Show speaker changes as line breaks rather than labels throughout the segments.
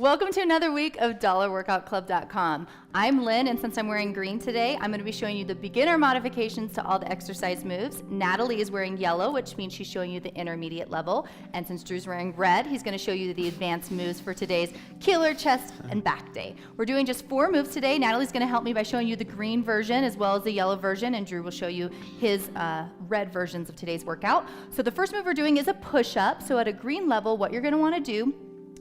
Welcome to another week of DollarWorkoutClub.com. I'm Lynn, and since I'm wearing green today, I'm going to be showing you the beginner modifications to all the exercise moves. Natalie is wearing yellow, which means she's showing you the intermediate level. And since Drew's wearing red, he's going to show you the advanced moves for today's killer chest and back day. We're doing just 4 moves today. Natalie's going to help me by showing you the green version as well as the yellow version, and Drew will show you his red versions of today's workout. So the first move we're doing is a push-up. So at a green level, what you're going to want to do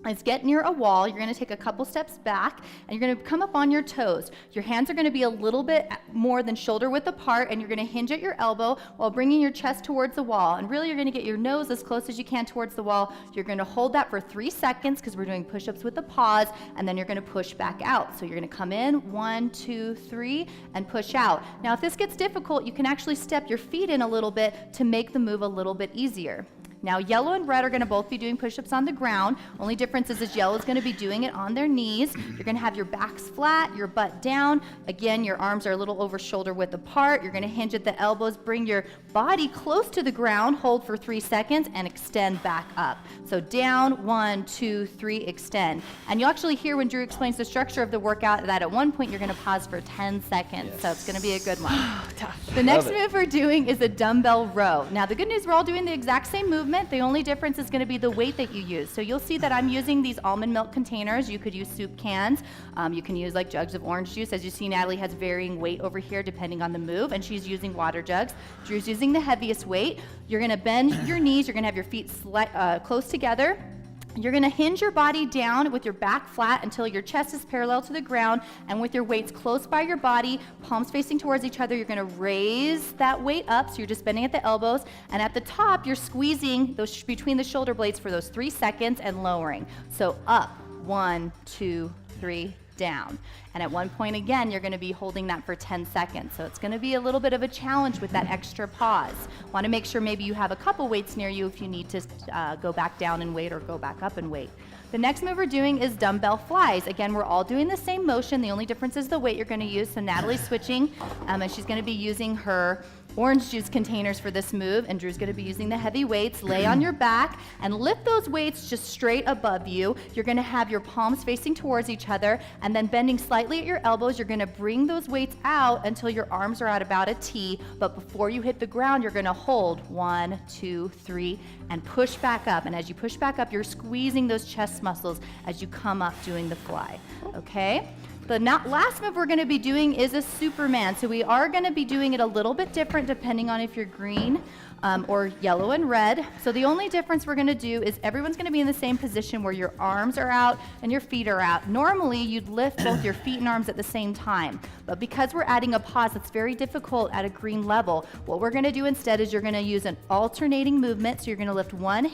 is get near a wall. You're going to take a couple steps back and you're going to come up on your toes. Your hands are going to be a little bit more than shoulder width apart, and you're going to hinge at your elbow while bringing your chest towards the wall. And really you're going to get your nose as close as you can towards the wall. You're going to hold that for 3 seconds because we're doing push-ups with a pause, and then you're going to push back out. So you're going to come in 1, 2, 3 and push out. Now if this gets difficult, you can actually step your feet in a little bit to make the move a little bit easier. Now yellow and red are going to both be doing push-ups on the ground. Only difference is yellow is going to be doing it on their knees. You're going to have your backs flat, your butt down. Again, your arms are a little over shoulder width apart. You're going to hinge at the elbows, bring your body close to the ground, hold for 3 seconds, and extend back up. So down, 1, 2, 3, extend. And you'll actually hear when Drew explains the structure of the workout that at one point you're going to pause for 10 seconds. Yes. So it's going to be a good one.
Tough.
The next move we're doing is a dumbbell row. Now the good news, we're all doing the exact same movement. The only difference is going to be the weight that you use. So you'll see that I'm using these almond milk containers. You could use soup cans. You can use like jugs of orange juice. As you see, Natalie has varying weight over here depending on the move, and she's using water jugs. Drew's using the heaviest weight. You're going to bend your knees. You're going to have your feet close together. You're going to hinge your body down with your back flat until your chest is parallel to the ground, and with your weights close by your body, palms facing towards each other, you're going to raise that weight up, so you're just bending at the elbows, and at the top, you're squeezing those between the shoulder blades for those 3 seconds and lowering. So up, 1, 2, 3, down. And at one point again, you're going to be holding that for 10 seconds. So it's going to be a little bit of a challenge with that extra pause. Want to make sure maybe you have a couple weights near you if you need to go back down in weight or go back up in weight. The next move we're doing is dumbbell flies. Again, we're all doing the same motion. The only difference is the weight you're going to use. So Natalie's switching, and she's going to be using her orange juice containers for this move, and Drew's going to be using the heavy weights. Lay on your back and lift those weights just straight above you. You're going to have your palms facing towards each other, and then bending slightly at your elbows, you're going to bring those weights out until your arms are at about a T. But before you hit the ground, you're going to hold 1, 2, 3 and push back up. And as you push back up, you're squeezing those chest muscles as you come up doing the fly. Okay? The last move we're going to be doing is a Superman. So we are going to be doing it a little bit different depending on if you're green or yellow and red. So the only difference we're going to do is everyone's going to be in the same position where your arms are out and your feet are out. Normally you'd lift both your feet and arms at the same time, but because we're adding a pause, it's very difficult at a green level. What we're going to do instead is you're going to use an alternating movement. So you're going to lift one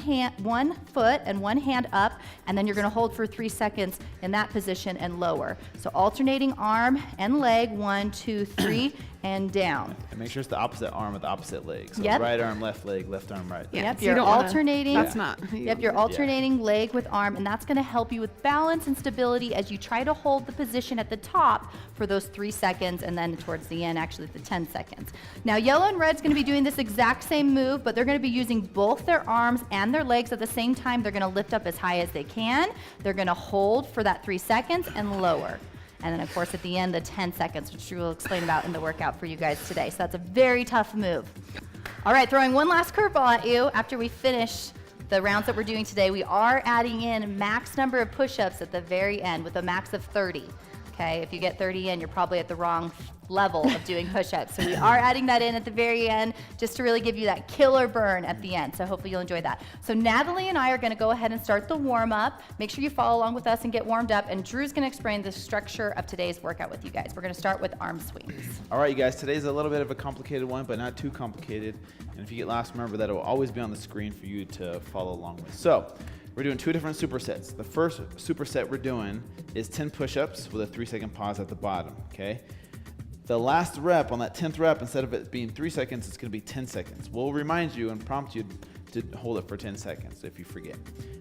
foot and one hand up, and then you're going to hold for 3 seconds in that position and lower. So alternating arm and leg, 1, 2, 3, and down.
And make sure it's the opposite arm with the opposite leg. So
yep.
Right arm, left leg, left arm, right.
Yep,
so
you're
you
alternating.
That's not.
Yep, you're alternating leg with arm, and that's going to help you with balance and stability as you try to hold the position at the top for those 3 seconds, and then towards the end, actually the 10 seconds. Now, yellow and red's going to be doing this exact same move, but they're going to be using both their arms and their legs at the same time. They're going to lift up as high as they can. They're going to hold for that 3 seconds and lower. And then, of course, at the end, the 10 seconds, which we will explain about in the workout for you guys today. So that's a very tough move. All right, throwing one last curveball at you. After we finish the rounds that we're doing today, we are adding in max number of push-ups at the very end with a max of 30. Okay, if you get 30 in, you're probably at the wrong level of doing push-ups. So we are adding that in at the very end just to really give you that killer burn at the end. So hopefully you'll enjoy that. So Natalie and I are going to go ahead and start the warm-up. Make sure you follow along with us and get warmed up. And Drew's going to explain the structure of today's workout with you guys. We're going to start with arm swings.
All right, you guys, today's a little bit of a complicated one, but not too complicated. And if you get lost, remember that it will always be on the screen for you to follow along with. So we're doing 2 different supersets. The first superset we're doing is 10 push-ups with a 3-second pause at the bottom, okay? The last rep, on that 10th rep, instead of it being 3 seconds, it's going to be 10 seconds. We'll remind you and prompt you to hold it for 10 seconds if you forget.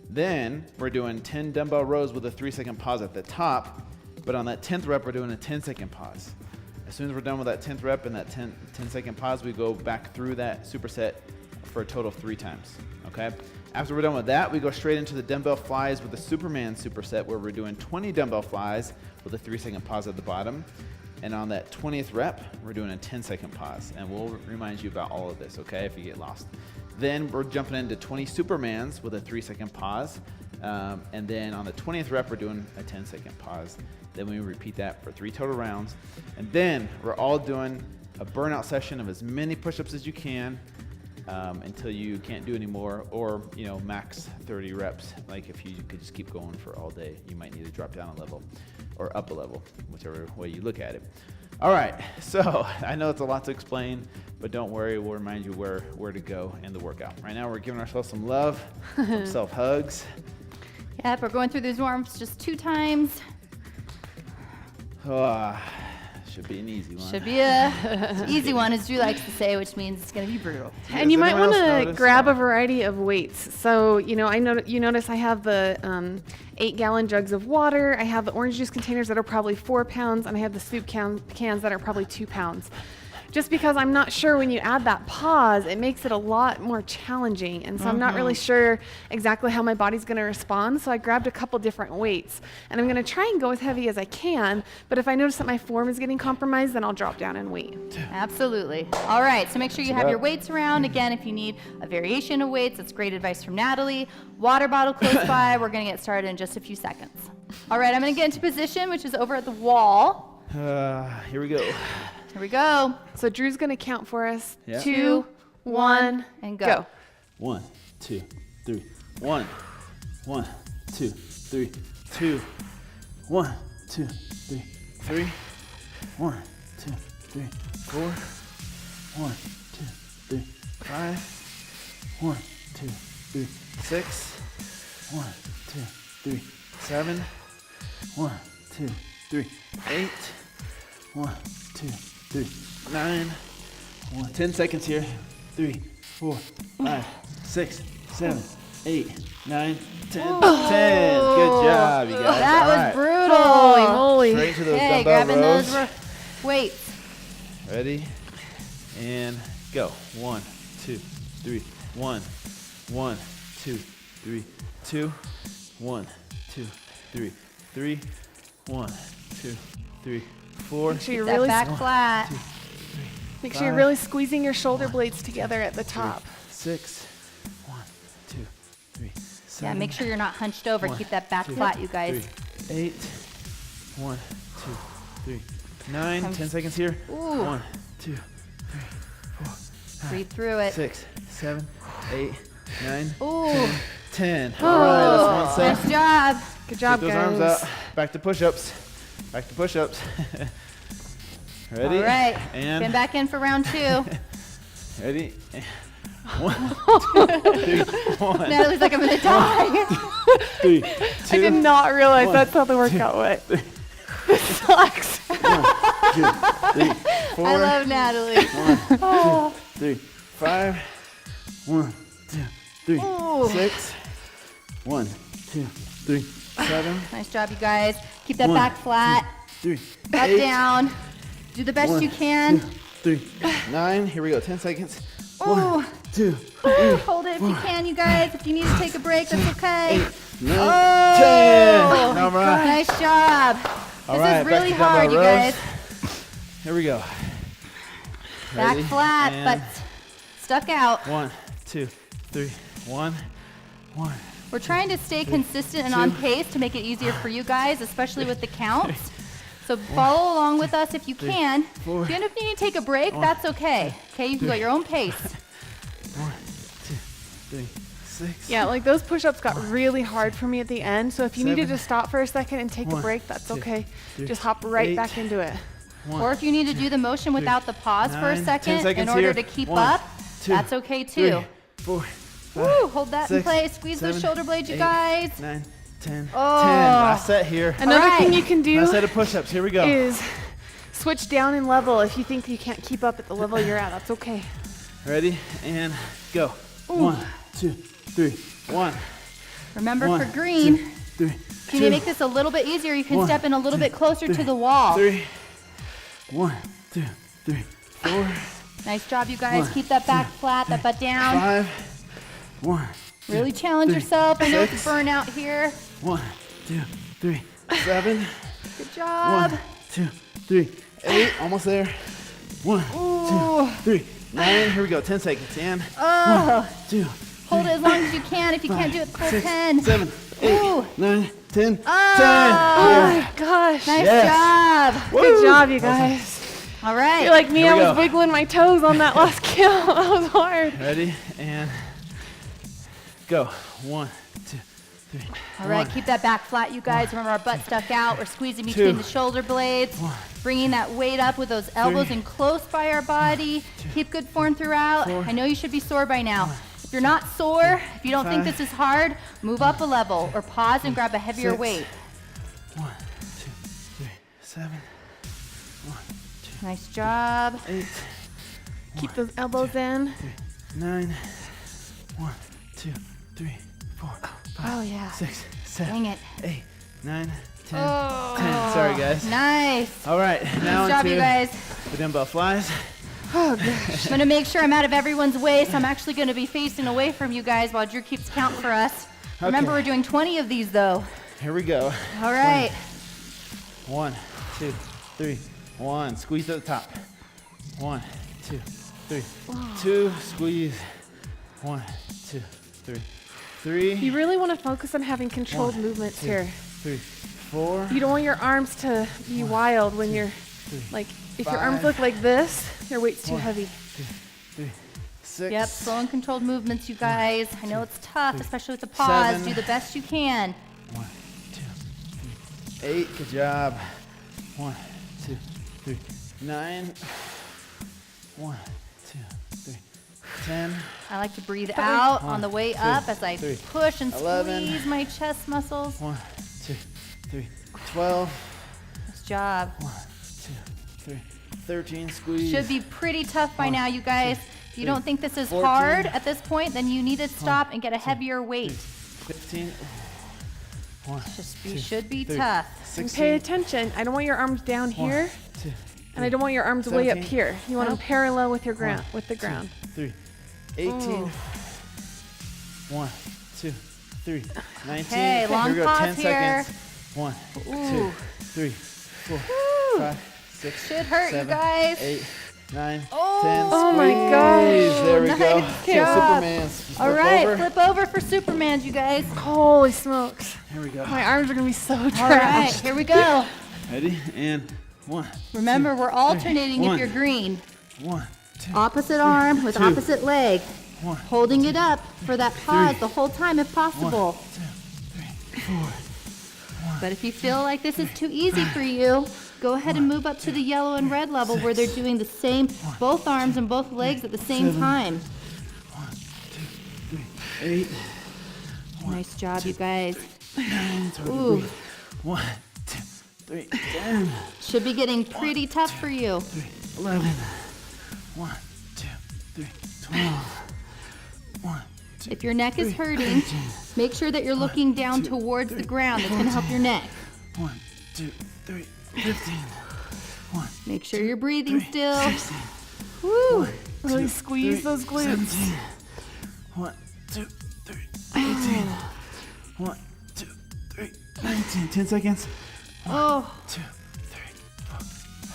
Then we're doing 10 dumbbell rows with a 3-second pause at the top, but on that 10th rep, we're doing a 10-second pause. As soon as we're done with that 10th rep and that 10-second pause, we go back through that superset for a total of 3 times. okay? After we're done with that, we go straight into the dumbbell flies with the Superman superset, where we're doing 20 dumbbell flies with a 3-second pause at the bottom. And on that 20th rep, we're doing a 10-second pause. And we'll remind you about all of this, okay, if you get lost. Then we're jumping into 20 Supermans with a 3-second pause. And then on the 20th rep, we're doing a 10-second pause. Then we repeat that for 3 total rounds. And then we're all doing a burnout session of as many push-ups as you can until you can't do anymore, or max 30 reps. Like if you could just keep going for all day, you might need to drop down a level or up a level, whichever way you look at it. All right, so I know it's a lot to explain, but don't worry, we'll remind you where to go in the workout. Right now, we're giving ourselves some love, some self-hugs.
Yep, we're going through these warm-ups just 2 times.
Should be an easy one.
Should be a easy one, as Drew likes to say, which means it's going to be brutal.
And you might
anyone
want
else
to
notice?
grab a variety of weights. So, you notice I have the 8-gallon jugs of water. I have the orange juice containers that are probably 4 pounds, and I have the soup cans that are probably 2 pounds. Just because I'm not sure when you add that pause, it makes it a lot more challenging. And so I'm not really sure exactly how my body's going to respond. So I grabbed a couple different weights. And I'm going to try and go as heavy as I can. But if I notice that my form is getting compromised, then I'll drop down in weight.
Absolutely. All right, so make sure you have your weights around. Again, if you need a variation of weights, that's great advice from Natalie. Water bottle close by. We're going to get started in just a few seconds. All right, I'm going to get into position, which is over at the wall.
Here we go.
Here we go.
So Drew's going to count for us.
Yeah.
2, 1,
and go.
1, 2, 3. 1, 1, 2, 3. 2, 1, 2, 3. 3, 1, 2, 3. 4, 1, 2, 3. 5, 1, 2, 3. 6, 1, 2, 3. 7, 1, 2, 3. 8, 1, 2, 3. 9, 1. 10 seconds here. 3, 4, 5, 6, 7, 8, 9, 10. 10. Good job, you guys.
That
All
was
right.
brutal.
Holy moly.
Straight to those
Okay,
dumbbell
grabbing
rows.
those weights.
Ready? And go. 1, 2, 3. 1, 1, 2, 3. 2, 1, 2, 3. 3, 1, 2, 3. 4.
Make sure you're
That
really,
back flat.
make sure you're really squeezing your shoulder blades together at the top.
6, 1, 2, 3. 7,
Yeah, make sure you're not hunched over.
1,
Keep that back
2,
flat, you guys.
3. 8, 1, 2, 3. 9, 10 seconds here.
Ooh.
1, 2, 3, 4,
Breathe through it.
6, 7, 8, 9,
Ooh.
10. All right, that's one set.
Nice job.
Good job,
Take those
guys.
arms out. Back to push-ups. Back to push-ups. Ready?
All right.
And
Get back in for round 2.
ready? 1, 2, 3, 1,
Natalie's like, I'm going to die.
3, 2.
I did not realize
1,
that's how the workout went. This sucks.
1, 2, 3, 4.
I love Natalie.
1, 2, 3, 5. 1, 2, 3,
Ooh.
6. 1, 2, 3, 7.
Nice job, you guys. Keep that
1,
back flat.
3,
Butt
8.
down. Do the best
1,
you can.
2, 3, 9. Here we go. 10 seconds.
Ooh.
1, 2,
Hold it if you can, you guys. If you need to take a break, that's okay.
9,
Oh.
10. All right.
Nice job.
All
This
right,
is
back
really
to dumbbell
hard, you
rows.
guys.
Here we go.
Back
Ready?
flat,
And
but stuck out.
1, 2, 3, 1, 1.
We're trying to stay consistent and on pace to make it easier for you guys, especially with the counts. So follow along with us if you can.
four,
If you end up needing to take a break, that's okay. Okay, you can go at your own pace.
1, 2, 3, 6.
Yeah, like those push-ups got really hard for me at the end. So if you needed
7,
to stop for a second and take a
1,
break, that's
2,
okay.
3,
Just hop right
8,
back into it.
1,
Or if you need to do the motion without the pause for a
9, 10
second in
seconds
order
here.
to keep
1,
up,
2,
that's okay too.
3, 4, 5,
Woo, hold that in
6,
place. Squeeze those
7,
shoulder blades, you
8,
guys.
9, 10,
Oh.
10. Last set here.
Another
right.
thing you can do
Last set of push-ups. Here we go.
is switch down in level. If you think you can't keep up at the level you're at, that's okay.
Ready? And go. 1, 2, 3, 1.
Remember
1,
for green,
2, 3,
if you need to make this a little bit easier, you can
1,
step in a little
2,
bit closer
3,
to the wall.
3. 1, 2, 3, 4.
Nice job, you guys.
1,
Keep that back flat, that butt down.
5. 1,
Really challenge yourself. I know it's
6.
burnout here.
1, 2, 3, 7.
Good job.
1, 2, 3, 8. Almost there. 1,
Ooh.
2, 3, 9. Here we go. 10 seconds. And
Oh.
1, 2,
Hold it as long as you can. If you can't do it, full
6,
10.
7, 8,
Ooh.
9, 10. 10.
Oh my gosh.
Nice
Yes.
job.
Good job, you guys.
All right.
You're like me,
Here
I
we
was
go.
wiggling my toes on that last kill. That was hard.
Ready? And go. 1, 2, 3.
All right,
1,
keep that back flat, you guys. Remember, our butt stuck out. We're squeezing between the shoulder blades, bringing that weight up with those elbows in close by our body. Keep good form throughout. I know you should be sore by now. If you're not sore, if you don't think this is hard, move up a level or pause and grab a heavier
6.
weight.
1, 2, 3, 7. 1,
Nice job.
2, 8.
Keep those elbows in.
9. 1, 2, 3, 4, 5,
Oh, yeah.
6, 7,
Dang it.
8, 9, 10.
Oh.
10. Sorry, guys.
Nice.
All right, now
Good job,
into
you guys.
the dumbbell flies.
I'm going to make sure I'm out of everyone's way, so I'm actually going to be facing away from you guys while Drew keeps count for us. Remember, we're doing 20 of these, though.
Here we go.
All right.
1, 2, 3, 1. Squeeze to the top. 1, 2, 3, 2. Squeeze. 1, 2, 3, 3.
You really want to focus on having controlled
1,
movements
2,
here.
3, 4.
You don't want your arms to be wild when you're, like, if your arms
5.
look like this, your weight's too
1,
heavy.
2, 3, 6.
Yep, slow and controlled movements, you guys. I know it's tough, especially with the pause.
7.
Do the best you can.
1, 2, 3, 8. Good job. 1, 2, 3, 9. 1, 2, 3, 10.
I like to breathe out on the way
2,
up as I
3,
push and
11.
squeeze my chest muscles.
1, 2, 3, 12.
Nice job.
1, 2, 3, 13. Squeeze.
Should be pretty tough by now, you guys. If you don't think this is
14.
hard at this point, then you need to stop and get a heavier weight.
15. 1,
Should be
3,
tough.
And
16.
pay attention. I don't want your arms down
1,
here,
2,
and I don't want your arms way up
17.
here. You want them
Nope.
parallel with your ground, with the ground.
3, 18.
Oh.
1, 2, 3, 19.
Okay, long
here we go.
pause
10
here.
seconds. 1,
Ooh.
2, 3, 4,
Woo.
5, 6,
Should hurt, you
7,
guys.
8, 9,
Oh.
10.
Oh my
Squeeze.
gosh.
There we go.
Nice
So
job.
Superman's. Just
All
flip
right,
over.
flip over for Supermans, you guys.
Holy smokes.
Here we go.
My arms are going to be so
All right,
trashed.
here we go.
Ready? And 1.
Remember,
2,
we're alternating
1.
if you're green.
1, 2,
Opposite arm with
2.
opposite leg.
1,
Holding it up for that pause the whole time if
1,
possible.
2, 3, 4.
But if you feel like this is too easy for you, go ahead and move up to the yellow and red level where they're doing the same, both arms and both legs at the same
7.
time.
1, 2, 3, 8.
Nice job, you guys.
9. It's hard to
Ooh.
breathe. 1, 2, 3, 10.
Should be getting pretty tough for you.
3, 11. 1, 2, 3, 12. 1, 2,
If your neck is
3,
hurting,
18.
make sure that you're looking down
2,
towards the
3,
ground. That's going to help your neck.
1, 2, 3, 15. 1,
Make sure you're breathing
3,
still.
16.
Woo!
Really squeeze those glutes.
17. 1, 2, 3, 18. 1, 2, 3, 19. 10 seconds.
Oh,
2, 3, 4,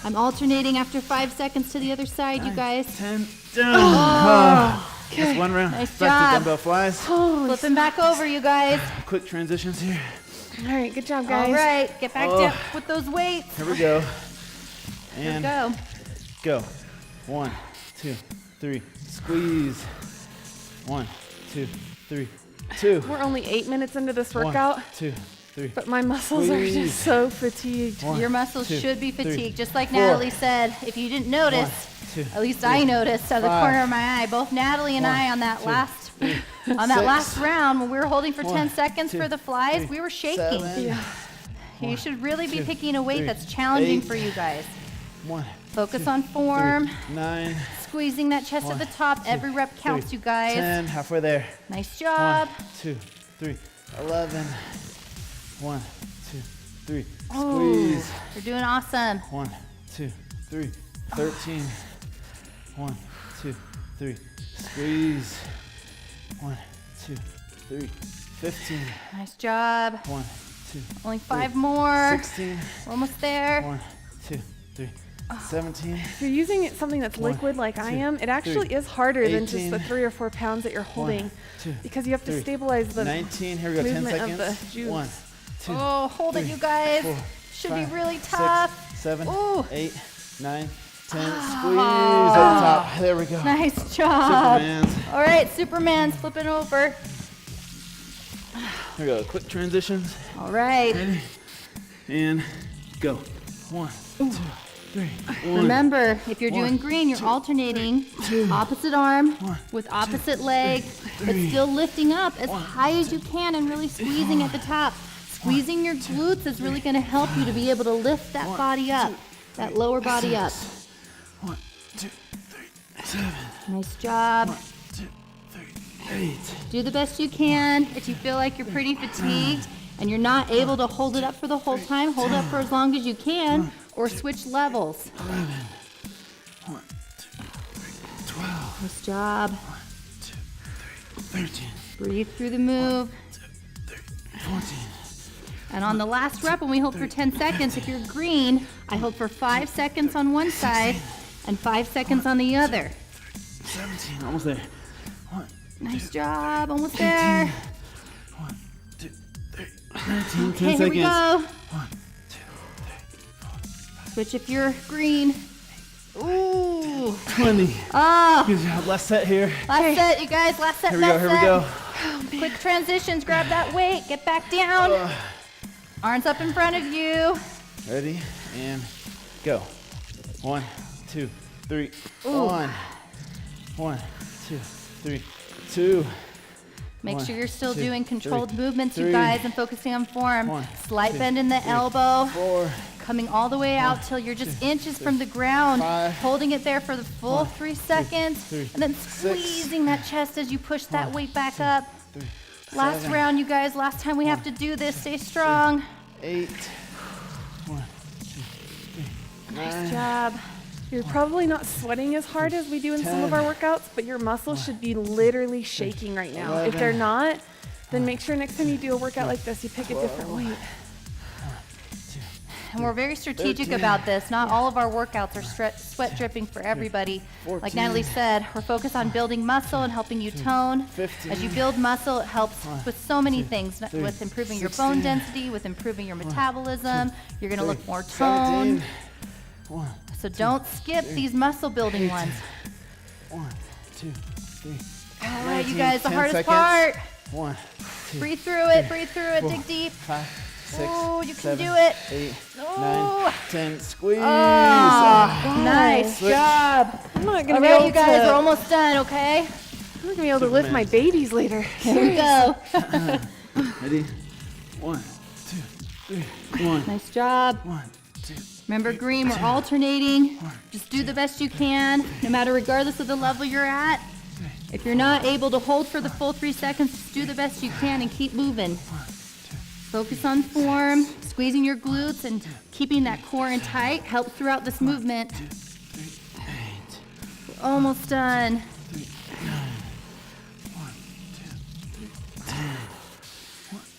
I'm alternating after 5 seconds to the other side, you guys.
10. Done. That's one round.
Nice
Back
job.
to dumbbell flies.
Holy
Flipping back over, you guys.
Quick transitions here.
All right, good job, guys.
All right, get back
Oh.
down with those weights.
Here we go.
Here we
And
go.
go. 1, 2, 3. Squeeze. 1, 2, 3, 2.
We're only 8 minutes into this
1,
workout,
2, 3.
but my muscles are
Squeeze.
just so fatigued.
1,
Your muscles
2,
should be
3,
fatigued, just like
4.
Natalie said. If you didn't notice,
1, 2,
at least
3,
I noticed out of the
5,
corner of my eye. Both Natalie and
1,
I on that
2,
last
3,
on that
6,
last round when we were holding for 10
1,
seconds
2,
for the flies,
3,
we were shaking.
7,
Yeah.
You should really be
2,
picking a weight
3,
that's challenging
8,
for you guys.
1,
Focus
2,
on form,
3, 9,
squeezing that chest at the top. Every rep counts,
3,
you guys.
10. Halfway there.
Nice
1,
job.
2, 3, 11. 1, 2, 3.
Oh.
Squeeze.
You're doing awesome.
1, 2, 3. 13. 1, 2, 3. Squeeze. 1, 2, 3, 15.
Nice job.
1, 2.
Only 5 more.
16.
We're almost there.
1, 2, 3, 17.
If you're using something that's
One,
liquid like I
two,
am, it actually
three,
is harder than just
18.
the 3 or 4 pounds that you're holding
1, 2,
because you have to
3,
stabilize the
19. Here we go. 10
movement of
seconds.
the juice.
1, 2.
Oh, hold it,
3,
you guys.
4,
Should
5,
be really
6,
tough.
7,
Ooh.
8, 9, 10. Squeeze at the top. There we go.
Nice job.
Supermans.
All right, Superman's flipping over.
Here we go. Quick transitions.
All right.
Ready? And go. 1, 2, 3. 1.
Remember, if you're
One,
doing green, you're alternating opposite arm with opposite leg, but still lifting up as high as you can and really squeezing at the top. Squeezing your glutes is really going to help you to be able to lift that body up, that lower body up.
1, 2, 3, 7.
Nice job.
1, 2, 3, 8.
Do the best you can. If you feel like you're pretty fatigued and you're not able to hold it up for the whole time, hold it up for as long as you can or switch levels.
11. 1, 2, 3, 12.
Nice job.
1, 2, 3, 13.
Breathe through the move.
2, 3, 14.
And on the last rep, when we hold for 10 seconds, if you're green, I hold for 5 seconds on one side and 5 seconds on the other.
17. Almost there. 1,
Nice job. Almost there.
1, 2, 3, 19. 10
Okay, here
seconds.
we go.
1, 2, 3, 4, 5,
Switch if you're green. Ooh.
20.
Ah.
Good job. Last set here.
Last set, you guys. Last set.
Here we go.
last
Here we
set.
go.
Quick transitions. Grab that weight. Get back down. Arms up in front of you.
Ready? And go. 1, 2, 3, 1. 1, 2, 3, 2.
Make
1,
sure you're still
2,
doing controlled
3,
movements, you
3.
guys, and focusing on form.
1,
Slight
2,
bend in the
3,
elbow.
4.
Coming all the way out till you're just inches from the ground.
5.
Holding it there for the full
1,
3 seconds.
3,
And then
6.
squeezing that chest as you push that weight back up.
3,
Last
7,
round, you guys. Last time we have to do this. Stay strong.
8. 1, 2, 3, 9.
Nice job.
You're probably not sweating as hard as we do in some of our workouts, but your muscles should be literally shaking right now. If they're not, then make sure next time you do a workout like this, you pick a different weight.
And we're very strategic
13.
about this. Not all of our workouts are sweat dripping for everybody.
14.
Like Natalie said, we're focused on building muscle and helping you tone.
15.
As you build muscle, it helps with so many things,
three,
with improving your
16.
bone density, with improving your metabolism. You're going to look more toned.
17. 1,
So don't skip these muscle building ones.
1, 2, 3.
All right, you guys, the
10
hardest
seconds.
part.
1, 2,
Breathe through it, breathe through it,
4,
dig deep.
5, 6,
Oh, you can
7,
do it.
8,
Oh.
9, 10. Squeeze.
Oh, nice
Switch.
job.
I'm not
All
gonna be
right,
able
you guys, we're
to.
almost done, okay?
I'm not gonna be able to lift my babies later.
Here we go.
Ready? 1, 2, 3, 1.
Nice job.
1, 2.
Remember, green, we're alternating. Just do the best you can, no matter regardless of the level you're at. If you're not able to hold for the full 3 seconds, just do the best you can and keep moving. Focus on form, squeezing your glutes and keeping that core in tight helps throughout this movement.
2, 3, 8.
We're almost done.
3, 9. 1, 2, 3, 10.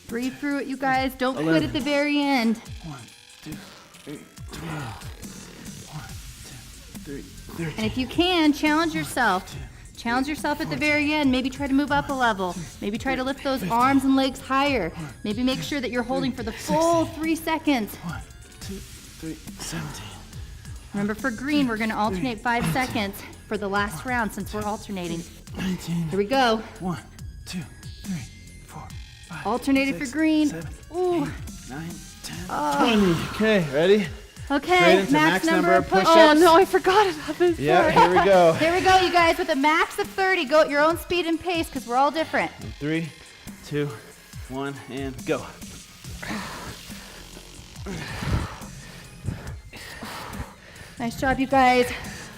Breathe through it, you guys. Don't quit
11.
at the very end.
1, 2, 3, 12. 1, 2, 3, 13.
And if you can, challenge yourself. Challenge yourself at the very end. Maybe try to move up a level. Maybe try to lift those arms and legs higher. Maybe make sure that you're holding for the full 3 seconds.
1, 2, 3, 17.
Remember, for green, we're going to alternate 5 seconds for the last round since we're alternating.
19.
Here we go.
1, 2, 3, 4, 5.
Alternated
6,
for green.
7,
Ooh.
8, 9, 10, 20. Okay, ready? Straight
Okay,
into
max number of
push-ups.
push-ups.
Oh no, I forgot about this
Yeah,
part.
here we go.
Here we go, you guys, with a max of 30. Go at your own speed and pace because we're all different.
3, 2, 1, and go.
Nice job, you guys.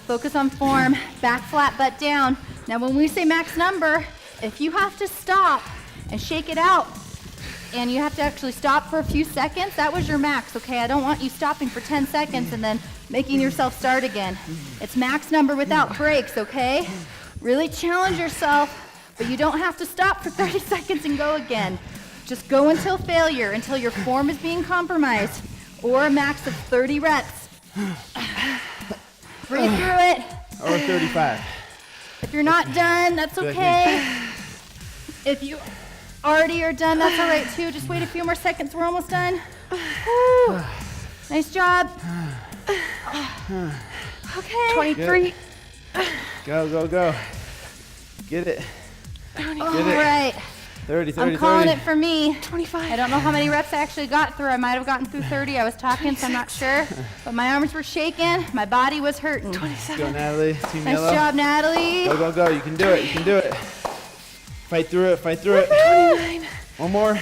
Focus on form. Back flat, butt down. Now, when we say max number, if you have to stop and shake it out, and you have to actually stop for a few seconds, that was your max, okay? I don't want you stopping for 10 seconds and then making yourself start again. It's max number without breaks, okay? Really challenge yourself But you don't have to stop for 30 seconds and go again. Just go until failure, until your form is being compromised, or a max of 30 reps. Breathe through it.
Or 35.
If you're not done, that's okay. If you already are done, that's all right too. Just wait a few more seconds. We're almost done. Woo. Nice job. Okay.
23.
Go, go, go. Get it.
All
Get it.
right.
30, 30,
I'm calling
30.
it for me.
25.
I don't know how many reps I actually got through. I might have gotten through 30. I was talking, so I'm not sure. But my arms were shaking. My body was hurting.
27.
Go, Natalie. Team
Nice
yellow.
job, Natalie.
Go, go, go. You can do it. You can do it. Fight through it. Fight through it.
29.
One more.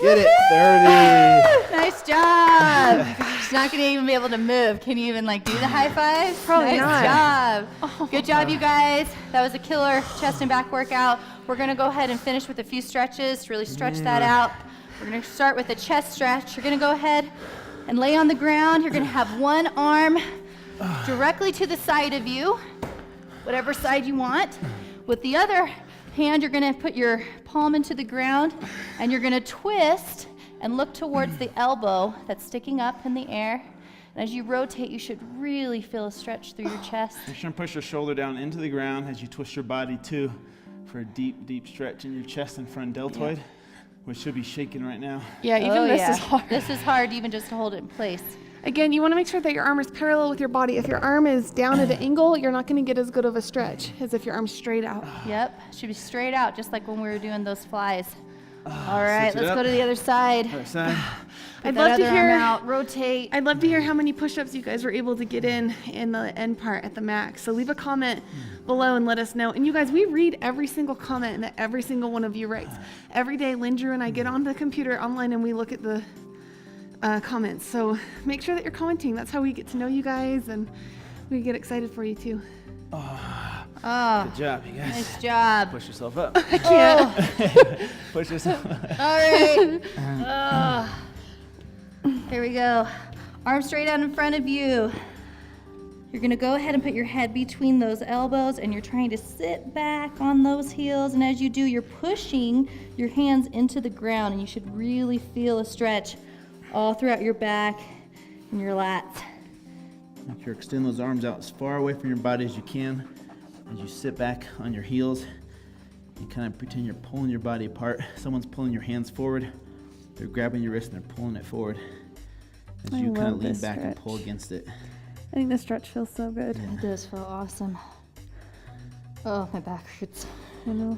Get it. 30.
Nice job. She's not going to even be able to move. Can you even like do the high five?
Probably
nice
not.
job. Good job, you guys. That was a killer chest and back workout. We're going to go ahead and finish with a few stretches to really stretch that out. We're going to start with a chest stretch. You're going to go ahead and lay on the ground. You're going to have one arm directly to the side of you, whatever side you want. With the other hand, you're going to put your palm into the ground, and you're going to twist and look towards the elbow that's sticking up in the air. And as you rotate, you should really feel a stretch through your chest.
Make sure and push your shoulder down into the ground as you twist your body too, for a deep, deep stretch in your chest and front deltoid, which should be shaking right now.
Yeah, even this is hard.
This is hard even just to hold it in place.
Again, you want to make sure that your arm is parallel with your body. If your arm is down at an angle, you're not going to get as good of a stretch as if your arm's straight out.
Yep, should be straight out, just like when we were doing those flies. All right,
switch it
let's
up.
go to the other side.
Other side.
I'd
That
love to
other
hear.
arm out, rotate.
I'd love to hear how many push-ups you guys were able to get in the end part at the max. So leave a comment below and let us know. And you guys, we read every single comment that every single one of you writes. Every day, Lynn, Drew, and I get on the computer online and we look at the comments. So make sure that you're commenting. That's how we get to know you guys and we get excited for you too.
Oh,
Good job, you guys.
nice job.
Push yourself up.
I can't.
Push yourself up.
All right. Here we go. Arms straight out in front of you. You're gonna go ahead and put your head between those elbows and you're trying to sit back on those heels. And as you do, you're pushing your hands into the ground and you should really feel a stretch all throughout your back and your lats.
Make sure to extend those arms out as far away from your body as you can. As you sit back on your heels, you kind of pretend you're pulling your body apart. Someone's pulling your hands forward. They're grabbing your wrist and they're pulling it forward. As you kind of lean back and pull against it.
I think the stretch feels so good.
It does feel awesome. Oh, my back hurts.
I know.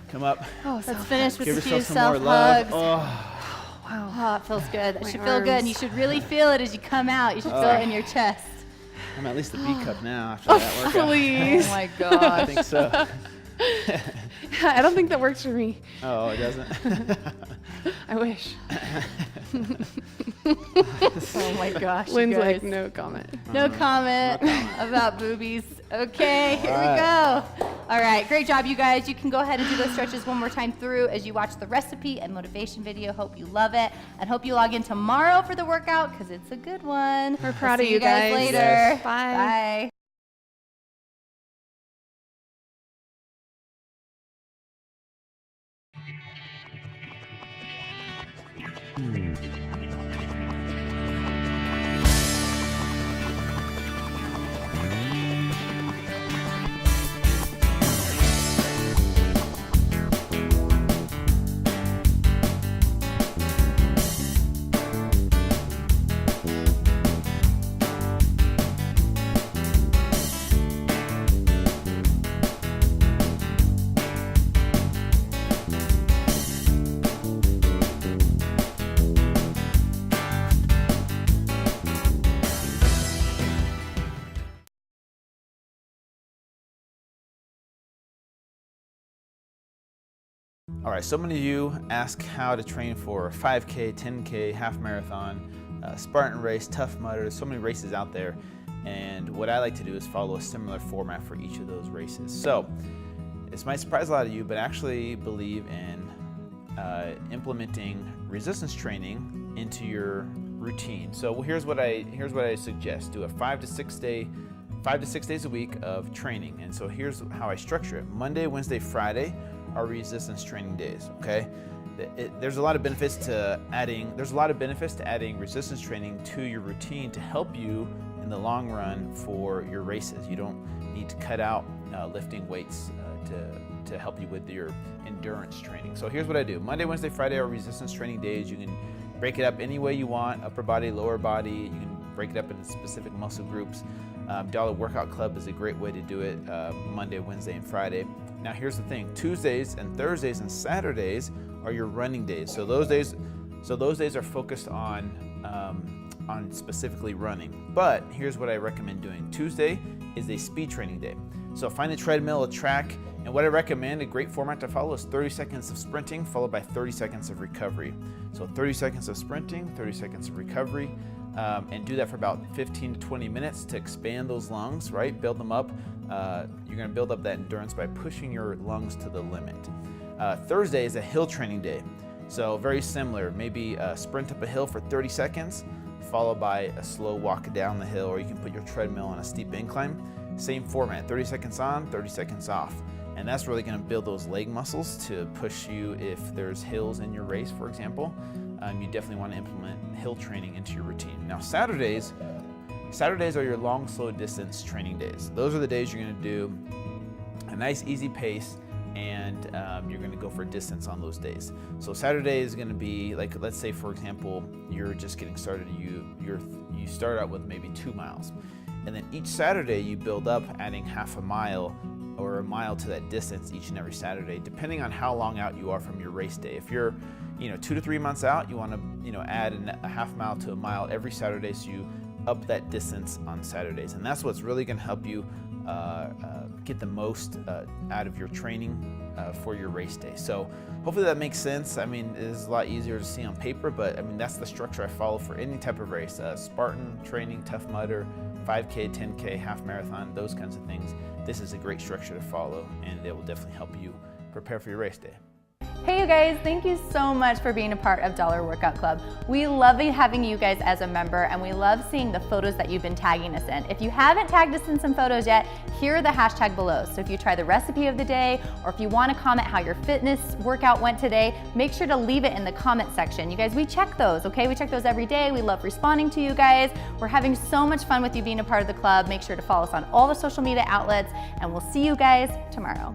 Come up.
Oh,
Let's finish with
Give
a few
yourself some more love.
self-hugs.
Oh,
wow.
Oh, it feels good. That
My
should feel good. And you
arms.
should really feel it as you come out. You should feel it in your chest.
I'm at least a B cup now after that workout.
Please.
Oh my
I
gosh.
think so.
I don't think that works for me.
Oh, it doesn't?
I wish.
Oh my gosh. you
Lynn's
guys.
like, no comment.
No comment about boobies. Okay, here we go. All right, great job, you guys. You can go ahead and do those stretches one more time through as you watch the recipe and motivation video. Hope you love it, and hope you log in tomorrow for the workout because it's a good one.
We're proud of
See
you guys.
later.
Yes.
Bye.
Bye.
All right, so many of you ask how to train for a 5K, 10K, half marathon, Spartan race, Tough Mudder. There's so many races out there. And what I like to do is follow a similar format for each of those races. So this might surprise a lot of you, but I actually believe in implementing resistance training into your routine. So here's what I suggest. Do a 5 to 6 day 5 to 6 days a week of training. And so here's how I structure it. Monday, Wednesday, Friday are resistance training days, okay? There's a lot of benefits to adding resistance training to your routine to help you in the long run for your races. You don't need to cut out lifting weights to help you with your endurance training. So here's what I do. Monday, Wednesday, Friday are resistance training days. You can break it up any way you want, upper body, lower body. You can break it up into specific muscle groups. Dollar Workout Club is a great way to do it, Monday, Wednesday, and Friday. Now here's the thing, Tuesdays and Thursdays and Saturdays are your running days. So those days are focused on specifically running. But here's what I recommend doing. Tuesday is a speed training day. So find a treadmill, a track, and what I recommend, a great format to follow is 30 seconds of sprinting followed by 30 seconds of recovery. So 30 seconds of sprinting, 30 seconds of recovery, and do that for about 15 to 20 minutes to expand those lungs, right? Build them up. You're gonna build up that endurance by pushing your lungs to the limit. Thursday is a hill training day. So very similar, maybe sprint up a hill for 30 seconds, followed by a slow walk down the hill, or you can put your treadmill on a steep incline. Same format, 30 seconds on, 30 seconds off. And that's really gonna build those leg muscles to push you if there's hills in your race, for example. You definitely wanna implement hill training into your routine. Now Saturdays are your long, slow distance training days. Those are the days you're gonna do a nice, easy pace, and you're gonna go for distance on those days. So Saturday is gonna be like, let's say for example, you're just getting started. You start out with maybe 2 miles. And then each Saturday you build up, adding half a mile or a mile to that distance each and every Saturday, depending on how long out you are from your race day. If you're 2 to 3 months out, you want to add a half mile to a mile every Saturday, so you up that distance on Saturdays. And that's what's really going to help you get the most out of your training for your race day. So hopefully that makes sense. I mean, it is a lot easier to see on paper, but I mean, that's the structure I follow for any type of race. Spartan training, Tough Mudder, 5K, 10K, half marathon, those kinds of things. This is a great structure to follow, and it will definitely help you prepare for your race day.
Hey you guys, thank you so much for being a part of Dollar Workout Club. We love having you guys as a member, and we love seeing the photos that you've been tagging us in. If you haven't tagged us in some photos yet, here are the hashtag below. So if you try the recipe of the day, or if you want to comment how your fitness workout went today, make sure to leave it in the comment section. You guys, we check those, okay? We check those every day. We love responding to you guys. We're having so much fun with you being a part of the club. Make sure to follow us on all the social media outlets, and we'll see you guys tomorrow.